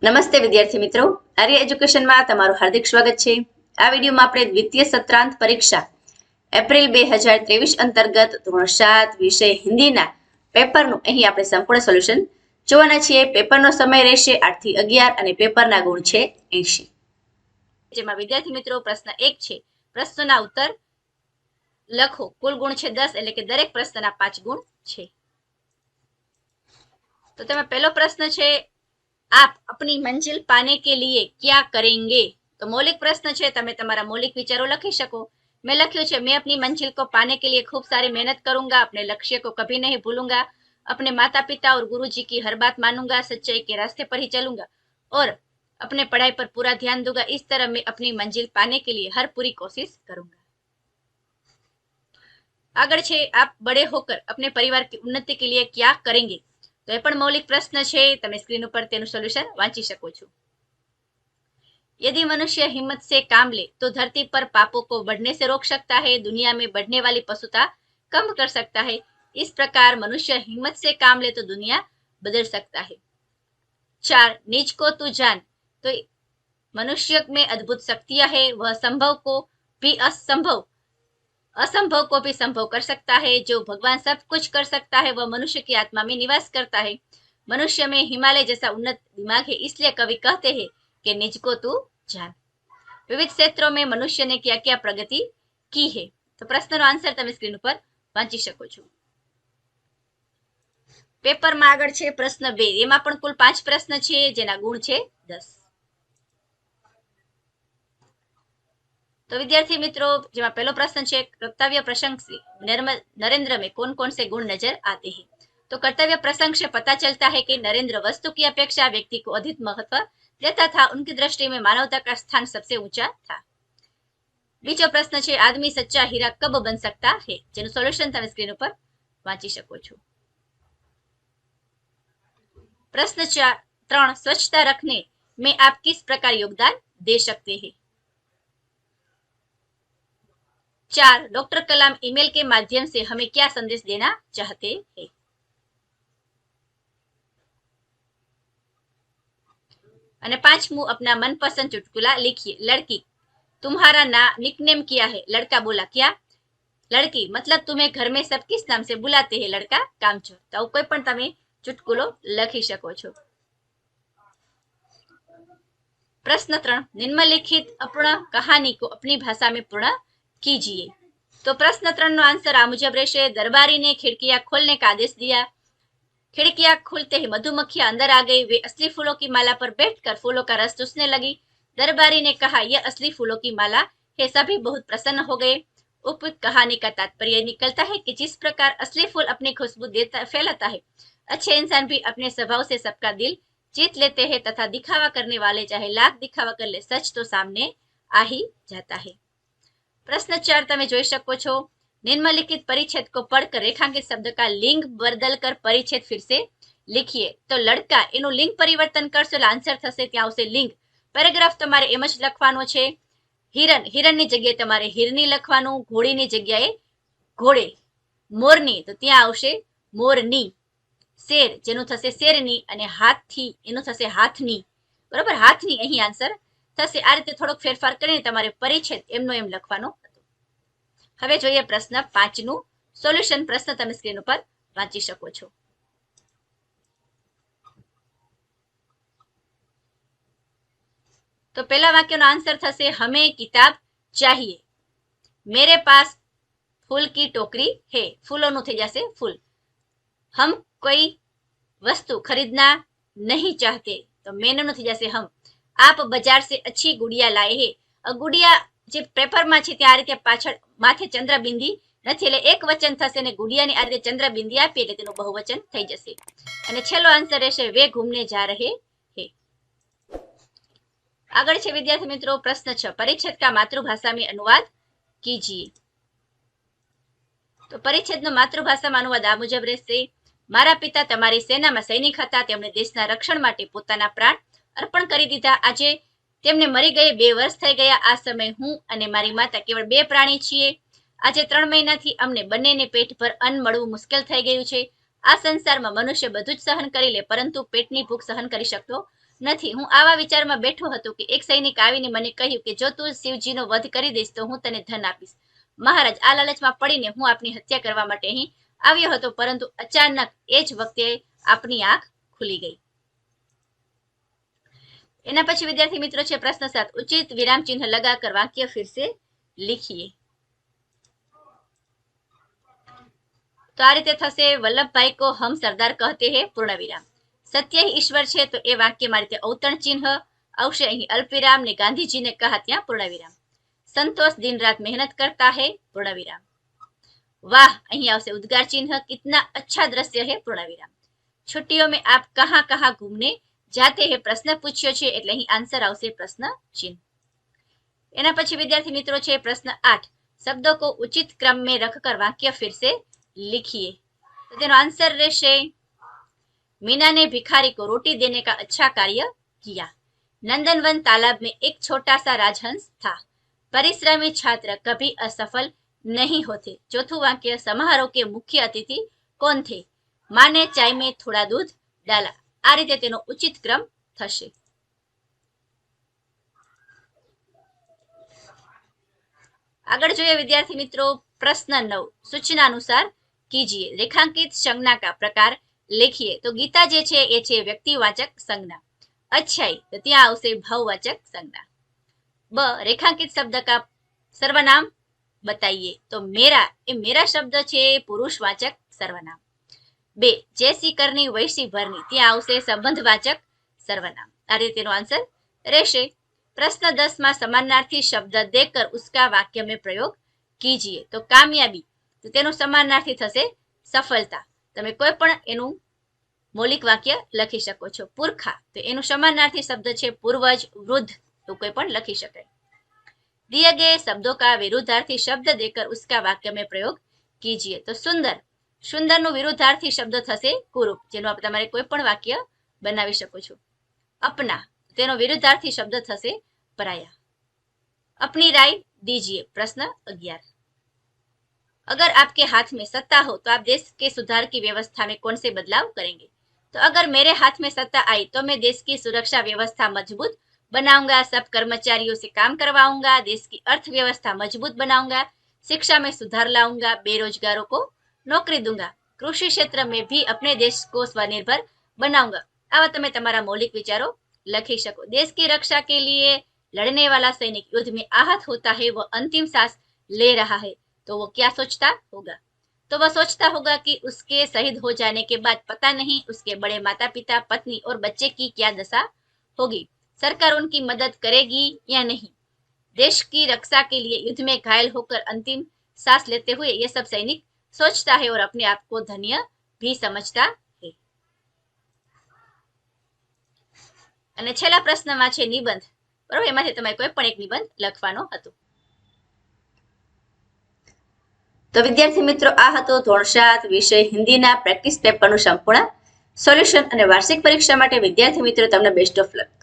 નમસ્તે વિદ્યાર્થી મિત્રો, આર્ય એજ્યુકેશનમાં તમારું હાર્દિક સ્વાગત છે। આ વિડીયોમાં આપણે દ્વિતીય સત્રાંત પરીક્ષા એપ્રિલ 2023 અંતર્ગત ધોરણ 7 વિષય હિન્દીના પેપરનું અહીં આપણે સંપૂર્ણ સોલ્યુશન જોવાના છીએ। પેપરનો સમય રહેશે 8 થી 11 અને પેપરના ગુણ છે 80। જેમાં વિદ્યાર્થી મિત્રો પ્રશ્ન 1 છે, પ્રશ્નના ઉત્તર લખો। કુલ ગુણ છે 10, એટલે કે દરેક પ્રશ્નના 5 ગુણ છે। તો તેમાં પહેલો પ્રશ્ન છે, आप अपनी मंजिल पाने के लिए क्या करेंगे। तो मौलिक प्रश्न है, तमे तमारा मौलिक विचारों लखी सको। मैं लख्યું છે, मैं अपनी मंजिल को पाने के लिए खूब सारी मेहनत करूंगा, अपने लक्ष्य को कभी नहीं भूलूंगा, अपने माता पिता और गुरुजी की हर बात मानूंगा, सच्चाई के रास्ते पर ही चलूंगा और अपने पढ़ाई पर पूरा ध्यान दूंगा। इस तरह मैं अपनी मंजिल पाने के लिए हर पूरी कोशिश करूंगा। आगे छे, आप बड़े होकर अपने परिवार की उन्नति के लिए क्या करेंगे। तो ये पण मौलिक प्रश्न है, तमे स्क्रीन पर तेनु सोल्यूशन वांची शको छो। यदि मनुष्य हिम्मत से काम ले तो धरती पर पापों को बढ़ने से रोक सकता है, दुनिया में बढ़ने वाली पशुता कम कर सकता है। इस प्रकार मनुष्य हिम्मत से काम ले तो दुनिया बदल सकता है। 4, निज को तू जान। तो मनुष्य में अद्भुत शक्तियां है, वह असंभव को भी संभव कर सकता है। जो भगवान सब कुछ कर सकता है वह मनुष्य की आत्मा में निवास करता है। मनुष्य में हिमालय जैसा उन्नत दिमाग है, इसलिए कवि कहते हैं कि निज को तू जान। विविध क्षेत्रों में मनुष्य ने क्या क्या प्रगति की है। तो प्रश्न नो आंसर तमे स्क्रीन पर वांची शको छो। पेपर में आगळ छे प्रश्न 2, एमां पण कुल 5 प्रश्न छे, जेना गुण छे 10। तो विद्यार्थी मित्रों, जेमा पहलो प्रश्न है, कर्तव्य प्रसंग से नरेंद्र में कौन कौन से गुण नजर आते हैं। तो कर्तव्य प्रसंग से पता चलता है कि नरेंद्र वस्तु की अपेक्षा व्यक्ति को अधिक महत्व देता था, उनकी दृष्टि में मानवता का स्थान सबसे ऊंचा था। बीजो प्रश्न है, आदमी सच्चा हीरा कब बन सकता है, जेनु सोल्यूशन तमे स्क्रीन पर वांची शको छो। प्रश्न 3, स्वच्छता रखने में आप किस प्रकार योगदान दे सकते हैं। 4, डॉक्टर कलाम ईमेल के माध्यम से हमें क्या संदेश देना चाहते हैं। और 5, अपना मनपसंद चुटकुला लिखिए। लड़की, तुम्हारा निकनेम क्या है। लड़का बोला, क्या। लड़की, मतलब तुम्हें घर में सब किस नाम से बुलाते हैं। लड़का, कामचोर। तो कोई पण तमे चुटकुलो लखी शको छो। प्रश्न 3, निम्नलिखित अपना कहानी को अपनी भाषा में पूर्ण कीजिए। तो प्रश्न 3 नो आंसर आ मुजब रहशे। दरबारी ने खिड़कियां खोलने का आदेश दिया। खिड़कियां खुलते ही मधुमक्खियां अंदर आ गई। वे असली फूलों की माला पर बैठकर फूलों का रस चूसने लगी। दरबारी ने कहा, यह असली फूलों की माला है। सभी बहुत प्रसन्न हो गए। उपयुक्त कहानी का तात्पर्य निकलता है कि जिस प्रकार असली फूल अपनी खुशबू फैलाता है, अच्छे इंसान भी अपने स्वभाव से सबका दिल जीत लेते हैं, तथा दिखावा करने वाले चाहे लाख दिखावा कर ले, सच तो सामने आ ही जाता है। प्रश्न 4 तमे जोई शको छो। निम्नलिखित परिच्छेद को पढ़कर रेखांकित शब्द का लिंग बदलकर परिच्छेद फिर से लिखिए। तो लड़का एनु लिंग परिवर्तन करशो એટલે आंसर થશે ત્યાં આવશે लिंग। પેરેગ્રાફ તમારે એમ જ લખવાનો છે। હિરણની જગ્યાએ તમારે હિરની લખવાનું, ઘોડીની જગ્યાએ ઘોડે, મોરની તો ત્યાં આવશે મોરની, શેર જેનું થશે શેરની, અને હાથી એનું થશે હાથની। બરાબર, હાથની અહીં આન્સર થશે। આ રીતે થોડોક ફેરફાર કરીને તમારે પરિચ્છેદ એમનો એમ લખવાનો હતો। હવે જોઈએ પ્રશ્ન 5 નું સોલ્યુશન। પ્રશ્ન તમે સ્ક્રીન ઉપર વાંચી શકો છો। तो पहला वाक्य नो आंसर थसे, हमें किताब चाहिए। मेरे पास फूल की टोकरी है। फूलों नु थई जशे फूल। हम कोई वस्तु खरीदना नहीं चाहते, तो मैंने नु थई जशे हम। आप बाजार से अच्छी गुड़िया लाए है। गुड़िया जे पेपर में छे त्यां आ रीते पाछळ माथे चंद्रबिंदी નથી એટલે એક વચન થશે ને ગુડિયાની આ રીતે ચંદ્રબિંદી આપી એટલે તેનું બહુવચન થઈ જશે। અને છેલ્લો આન્સર રહેશે, वे घूमने जा रहे हैं। आगे छे विद्यार्थी मित्रों प्रश्न 6, परिच्छेद का मातृभाषा में अनुवाद कीजिए। तो परिच्छेद नो मातृभाषा में अनुवाद आ मुजब रहशे। मारा पिता तमारी सेना में सैनिक हता, तेमणे देशना रक्षण माटे पोताना प्राण अर्पण करी दीधा। आजे तेमने मरी गए 2 वर्ष થઈ ગયા। આ સમય હું અને મારી માતા કેવળ 2 પ્રાણી છીએ। આજે 3 મહિનાથી અમને બંનેને પેટ પર અન્ન મળવું મુશ્કેલ થઈ ગયું છે। આ સંસારમાં મનુષ્ય બધું જ સહન કરી લે, પરંતુ પેટની ભૂખ સહન કરી શકતો નથી. હું આવા વિચારમાં બેઠો હતો કે એક સૈનિક આવીને મને કહ્યું કે જો તું શિવજીનો વધ કરી દઈશ તો હું તને ધન આપીશ. મહારાજ, આ લાલચમાં પડીને હું આપની હત્યા કરવા માટે અહીં આવ્યો હતો, પરંતુ અચાનક એ જ વખતે આપની આંખ ખુલી ગઈ. એના પછી વિદ્યાર્થી મિત્રો છે પ્રશ્ન 7, ઉચિત વિરામ ચિહ્ન लगाकर वाक्य फिर से लिखिए. તો આ રીતે થશે. વલ્લભભાઈ કો હમ સરદાર કહતે હે, પૂર્ણ વિરામ. સત્ય ही ईश्वर છે તો એ વાક્યમાં રીતે અવતરણ ચિહ્ન આવશે. અહીં અલ્પ વિરામ ને ગાંધીજીને કહા ત્યાં પૂર્ણ વિરામ. संतोष दिन रात मेहनत करता है, पूर्ण विराम. वाह, અહીં આવશે ઉદ્ગાર ચિહ્ન. कितना अच्छा दृश्य है, पूर्ण विराम. छुट्टियों में आप कहाँ कहाँ घूमने जाते हैं, प्रश्न પૂછ્યો છે એટલે અહીં આન્સર આવશે પ્રશ્ન ચિહ્ન. એના પછી વિદ્યાર્થી મિત્રો છે પ્રશ્ન 8, शब्दों को उचित क्रम में रखकर वाक्य फिर से लिखिए. तो तेनो आंसर રહેશે मीना ने भिखारी को रोटी देने का अच्छा कार्य किया. नंदनवन तालाब में एक छोटा सा राजहंस था. परिश्रमी छात्र कभी असफल नहीं होते. चौथું वाक्य समारोह के मुख्य अतिथि कौन थे? माँ ने चाय में थोड़ा दूध डाला. આ રીતે તેનો ઉચિત ક્રમ થશે. આગળ જોઈએ વિદ્યાર્થી મિત્રો પ્રશ્ન 9, सूचना अनुसार कीजिए. रेखांकित संज्ञा का प्रकार लिखिए. तो गीता જે છે એ છે વ્યક્તિવાચક સંજ્ઞા. अच्छाई तो ત્યાં આવશે ભાવવાચક संज्ञा. ब, रेखांकित शब्द का सर्वनाम बताइए. तो मेरा, એ मेरा शब्द છે પુરુષવાચક સર્વનામ. 2, जैसी करनी वैसी भरनी, ત્યાં આવશે સંબંધવાચક સર્વનામ. આ રીતે તેનો આન્સર રહેશે. प्रश्न 10 માં સમાનાર્થી શબ્દ દેकर उसका वाक्य में प्रयोग कीजिए. तो कामयाबी તો તેનું સમાનાર્થી થશે સફળતા. તમે કોઈ પણ એનું મૌલિક વાક્ય લખી શકો છો. પુરખા તો એનું સમાનાર્થી શબ્દ છે પૂર્વજ, વૃદ્ધ, તો કોઈ પણ લખી શકાય. दिए गए शब्दों का विरुद्धार्थी शब्द देकर उसका वाक्य में प्रयोग कीजिए. तो सुंदर, સુંદરનું વિરુદ્ધાર્થી શબ્દ થશે કુરૂપ, જેનું આપણે તમારે કોઈ પણ વાક્ય બનાવી શકો છો. अपना તેનો વિરુદ્ધાર્થી શબ્દ થશે પરાયા. अपनी राय दीजिए. प्रश्न 11, अगर आपके हाथ में सत्ता हो तो आप देश के सुधार की व्यवस्था में कौन से बदलाव करेंगे? तो अगर मेरे हाथ में सत्ता आई तो मैं देश की सुरक्षा व्यवस्था मजबूत बनाऊंगा, सब कर्मचारियों से काम करवाऊंगा, देश की अर्थव्यवस्था मजबूत बनाऊंगा, शिक्षा में सुधार लाऊंगा, बेरोजगारों को नौकरी दूंगा, कृषि क्षेत्र में भी अपने देश को स्वनिर्भर बनाऊंगा. आवा તમે તમારા मौलिक विचारों लखी सको. देश की रक्षा के लिए लड़ने वाला सैनिक युद्ध में आहत होता है, वह अंतिम सांस ले रहा है, तो वो क्या सोचता होगा? तो वह सोचता होगा कि उसके शहीद हो जाने के बाद पता नहीं उसके बड़े माता पिता, पत्नी और बच्चे की क्या दशा होगी. सरकार उनकी मदद करेगी या नहीं? देश की रक्षा के लिए युद्ध में घायल होकर अंतिम सांस लेते हुए ये सब सैनिक सोचता है और अपने आप को धन्य भी समझता है. અને છેલ્લા પ્રશ્નમાં છે નિબંધ. બરોબર, એમાંથી તમારે કોઈ પણ એક નિબંધ લખવાનો હતો. તો વિદ્યાર્થી મિત્રો આ હતો ધોરણ 7 વિષય હિન્દીના પ્રેક્ટિસ પેપરનું સંપૂર્ણ સોલ્યુશન. અને વાર્ષિક પરીક્ષા માટે વિદ્યાર્થી મિત્રો તમને બેસ્ટ ઓફ લક.